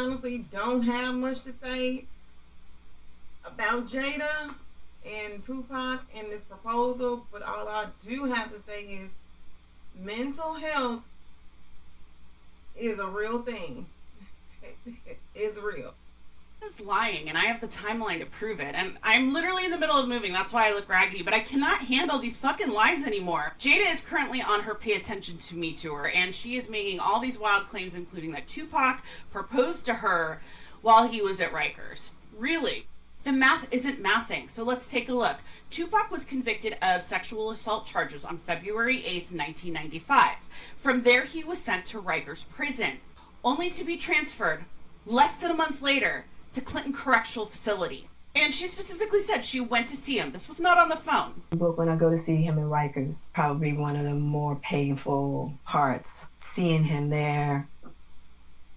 honestly don't have much to say about Jada and Tupac and this proposal, but all I do have to say is mental health is a real thing. It's real. Is lying, and I have the timeline to prove it, and I'm literally in the middle of moving. That's why I look raggedy, but I cannot handle these fucking lies anymore. Jada is currently on her Pay Attention to Me tour, and she is making all these wild claims, including that Tupac proposed to her while he was at Rikers. Really? The math isn't mathing, so let's take a look. Tupac was convicted of sexual assault charges on February 8th, 1995. From there, he was sent to Rikers Prison, only to be transferred less than a month later to Clinton Correctional Facility. And she specifically said she went to see him. This was not on the phone. But when I go to see him in Rikers, probably one of the more painful parts, seeing him there,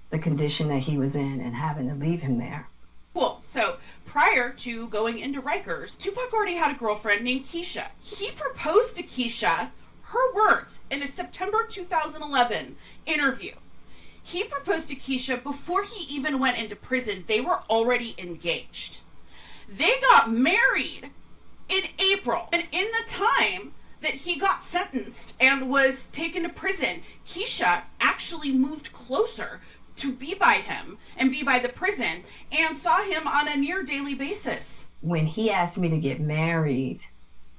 the condition that he was in, and having to leave him there. Cool. So prior to going into Rikers, Tupac already had a girlfriend named Keisha. He proposed to Keisha, her words, in a September 2011 interview. He proposed to Keisha before he even went into prison. They were already engaged. They got married in April. And in the time that he got sentenced and was taken to prison, Keisha actually moved closer to be by him and be by the prison and saw him on a near daily basis. When he asked me to get married,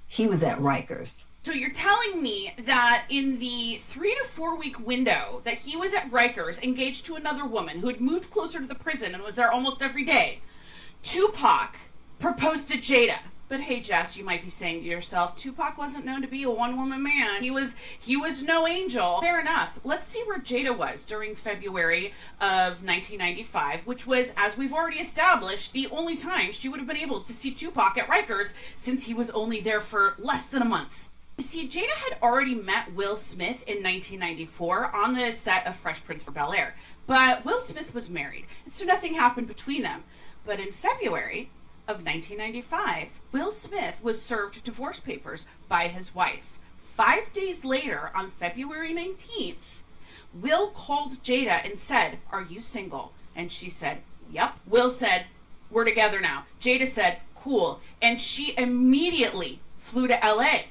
he was at Rikers. So you're telling me that in the 3 to 4 week window that he was at Rikers, engaged to another woman who had moved closer to the prison and was there almost every day, Tupac proposed to Jada. But hey, Jess, you might be saying to yourself, Tupac wasn't known to be a one-woman man. He was no angel. Fair enough. Let's see where Jada was during February of 1995, which was, as we've already established, the only time she would have been able to see Tupac at Rikers since he was only there for less than a month. You see, Jada had already met Will Smith in 1994 on the set of Fresh Prince of Bel-Air, but Will Smith was married, and so nothing happened between them. But in February of 1995, Will Smith was served divorce papers by his wife. 5 days later, on February 19th, Will called Jada and said, "Are you single?" And she said, "Yep." Will said, "We're together now." Jada said, "Cool." And she immediately flew to LA.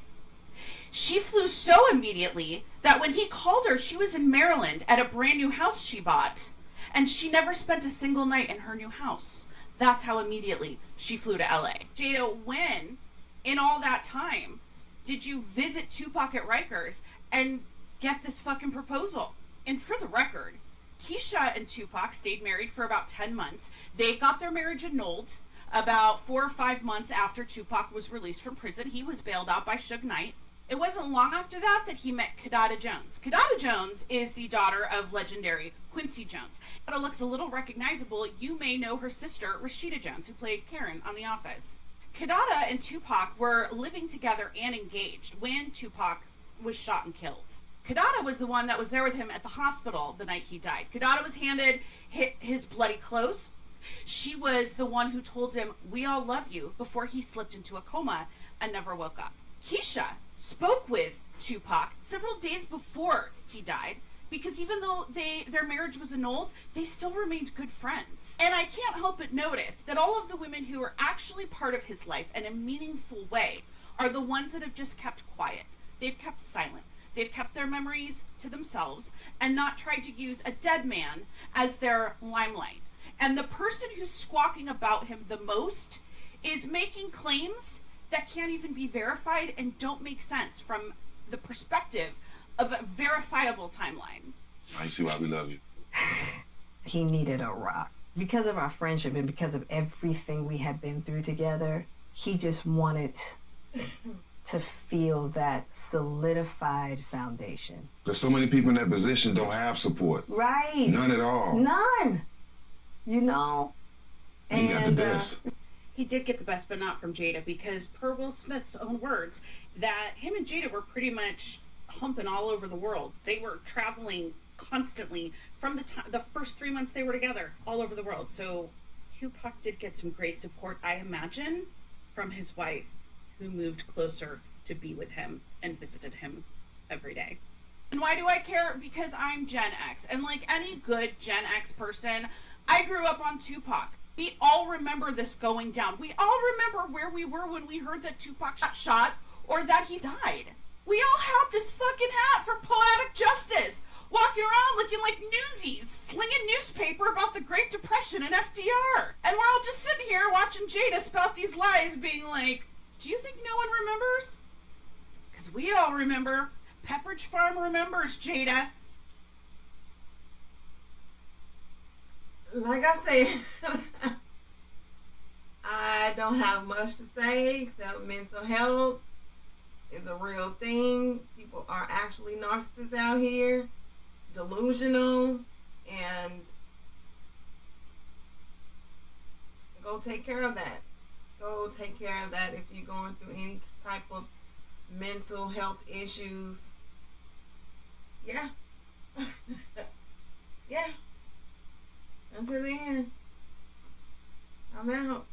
She flew so immediately that when he called her, she was in Maryland at a brand new house she bought. And she never spent a single night in her new house. That's how immediately she flew to LA. Jada, when, in all that time, did you visit Tupac at Rikers and get this fucking proposal? And for the record, Keisha and Tupac stayed married for about 10 months. They got their marriage annulled about 4 or 5 months after Tupac was released from prison. He was bailed out by Suge Knight. It wasn't long after that he met Kidada Jones. Kidada Jones is the daughter of legendary Quincy Jones. Kidada looks a little recognizable. You may know her sister, Rashida Jones, who played Karen on The Office. Kidada and Tupac were living together and engaged when Tupac was shot and killed. Kidada was the one that was there with him at the hospital the night he died. Kidada was handed his bloody clothes. She was the one who told him, "We all love you," before he slipped into a coma and never woke up. Keisha spoke with Tupac several days before he died, because even though their marriage was annulled, they still remained good friends. And I can't help but notice that all of the women who are actually part of his life in a meaningful way are the ones that have just kept quiet. They've kept silent. They've kept their memories to themselves and not tried to use a dead man as their limelight. And the person who's squawking about him the most is making claims that can't even be verified and don't make sense from the perspective of a verifiable timeline. I see why we love you. He needed a rock. Because of our friendship and because of everything we had been through together, he just wanted to feel that solidified foundation. There's so many people in that position don't have support. Right. None at all. None. You know? He got the best. He did get the best, but not from Jada, because per Will Smith's own words, that him and Jada were pretty much humping all over the world. They were traveling constantly from the first 3 months they were together, all over the world. So Tupac did get some great support, I imagine, from his wife, who moved closer to be with him and visited him every day. And why do I care? Because I'm Gen X, and like any good Gen X person, I grew up on Tupac. We all remember this going down. We all remember where we were when we heard that Tupac got shot or that he died. We all had this fucking hat from Poetic Justice, walking around looking like newsies, slinging newspaper about the Great Depression and FDR. And we're all just sitting here watching Jada spout these lies, being like, do you think no one remembers? Because we all remember. Pepperidge Farm remembers, Jada. Like I said, I don't have much to say except mental health is a real thing. People are actually narcissists out here, delusional, and go take care of that. Go take care of that if you're going through any type of mental health issues. Yeah. Yeah. Until then, I'm out.